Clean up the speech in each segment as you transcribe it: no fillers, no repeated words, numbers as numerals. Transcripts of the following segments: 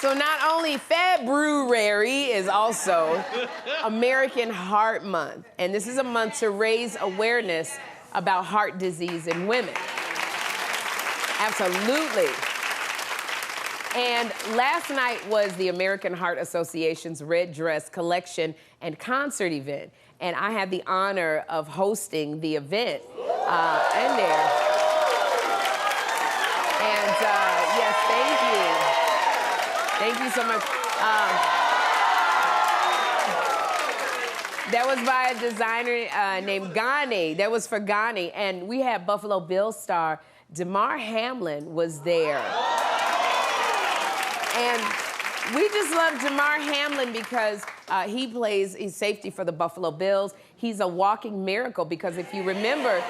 So not only February is also American Heart Month, and this is a month to raise awareness about heart disease in women. Absolutely. And last night was the American Heart Association's Red Dress Collection and Concert event, and I had the honor of hosting the event in there. And yes, thank you. Thank you so much. That was by a designer named Ghani. That was for Ghani. And we had Buffalo Bills star Damar Hamlin was there. And we just love Damar Hamlin because he's safety for the Buffalo Bills. He's a walking miracle because if you remember,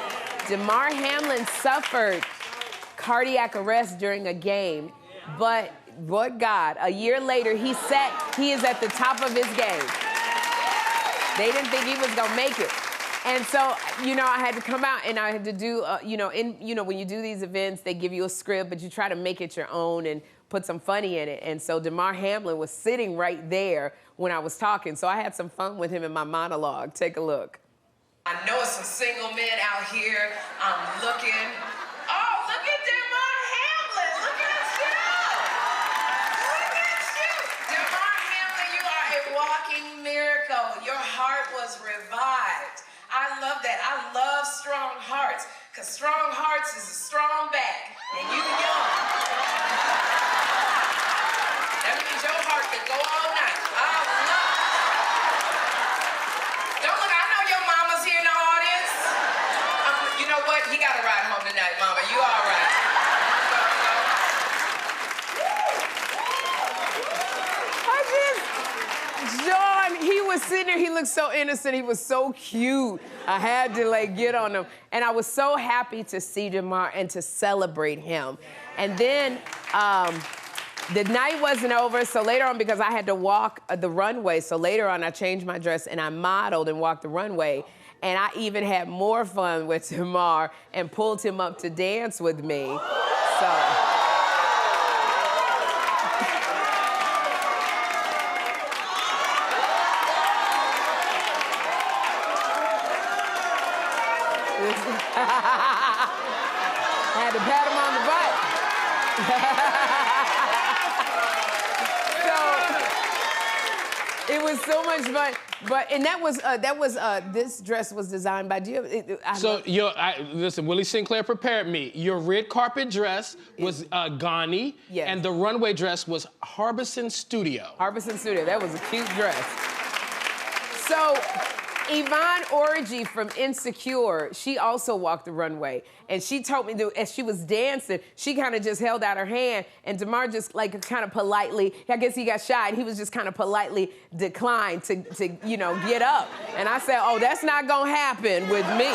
Damar Hamlin suffered cardiac arrest during a game, but God, a year later, he is at the top of his game. They didn't think he was gonna make it. And so, you know, I had to come out and I had to do, when you do these events, they give you a script, but you try to make it your own and put some funny in it. And so Damar Hamlin was sitting right there when I was talking. So I had some fun with him in my monologue. Take a look. I know it's some single men out here. I'm looking. Oh, look at Damar Hamlin. Look at you. Look at you. Damar Hamlin, you are a walking miracle. Your heart was revived. I love that. I love strong hearts, because strong hearts is a strong back. And you young. That means your heart can go all night. I love it. Don't look, I know your mama's here in the audience. You know what? He got to ride home tonight, mama. You all right. John, he was sitting there, he looked so innocent, he was so cute. I had to like get on him. And I was so happy to see Damar and to celebrate him. And then the night wasn't over, so later on, because I had to walk the runway, so later on I changed my dress and I modeled and walked the runway. And I even had more fun with Damar and pulled him up to dance with me. So. I had to pat him on the butt. So it was so much fun. But and this dress was designed by listen, Willie Sinclair prepared me. Your red carpet dress was Ghani, yes, and the runway dress was Harbison Studio. Harbison Studio. That was a cute dress. So. Yvonne Orji from Insecure, she also walked the runway. And she told me that as she was dancing, she kind of just held out her hand, and Damar just like kind of politely, I guess he got shy, and he was just kind of politely declined to get up. And I said, oh, that's not gonna happen with me.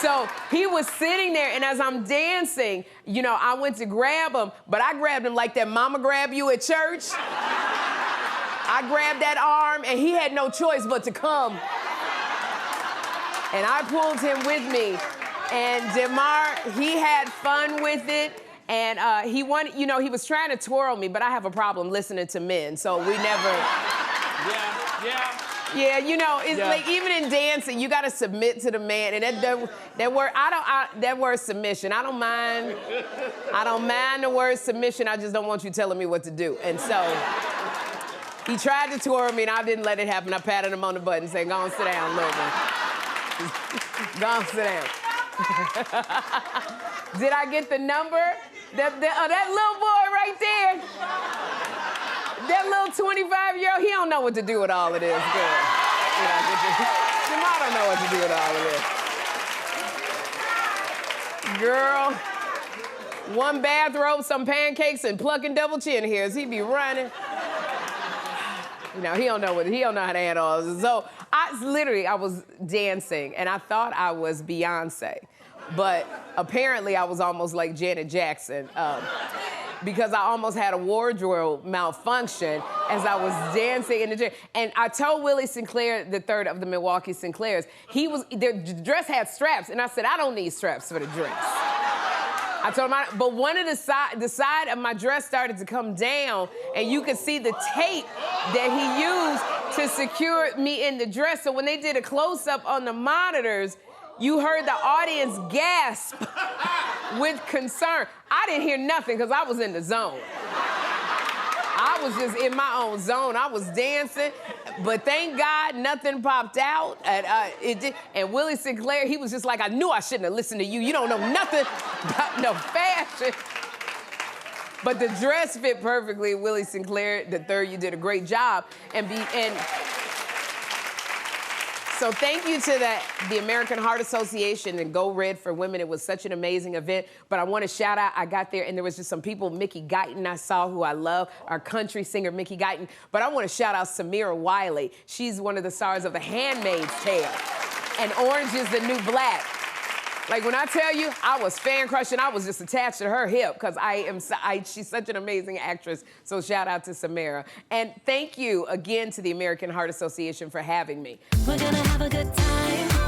So he was sitting there, and as I'm dancing, I went to grab him, but I grabbed him like that mama grab you at church. I grabbed that arm, and he had no choice but to come. And I pulled him with me. And Damar, he had fun with it. And he was trying to twirl me, but I have a problem listening to men, so we never. Yeah, it's like even in dancing, you gotta submit to the man. And that word submission, I don't mind the word submission, I just don't want you telling me what to do. And so, he tried to twirl me, and I didn't let it happen. I patted him on the butt and said, go on, sit down, little man. Go on, sit down. Did I get the number? That little boy right there, that little 25-year-old, he don't know what to do with all of this, girl. Damar don't know what to do with all of this. Girl, one bathrobe, some pancakes, and plucking double chin hairs. He be running. He don't know how to handle all this. So I was dancing, and I thought I was Beyonce. But apparently I was almost like Janet Jackson because I almost had a wardrobe malfunction as I was dancing in the gym. And I told Willie Sinclair, the third of the Milwaukee Sinclairs, the dress had straps, and I said, I don't need straps for the dress. I told him, but one of the side of my dress started to come down, and you could see the tape that he used to secure me in the dress. So when they did a close-up on the monitors, you heard the audience gasp with concern. I didn't hear nothing because I was in the zone. I was just in my own zone. I was dancing, but thank God nothing popped out. And it did. And Willie Sinclair, he was just like, I knew I shouldn't have listened to you. You don't know nothing about no fashion. But the dress fit perfectly. Willie Sinclair, the third, you did a great job. So thank you to the American Heart Association and Go Red for Women. It was such an amazing event. But I want to shout out, I got there and there was just some people, Mickey Guyton I saw, who I love, our country singer Mickey Guyton. But I want to shout out Samira Wiley. She's one of the stars of The Handmaid's Tale and Orange is the New Black. Like, when I tell you, I was fan crushing, I was just attached to her hip because she's such an amazing actress. So shout out to Samira. And thank you again to the American Heart Association for having me. We're gonna have a good time.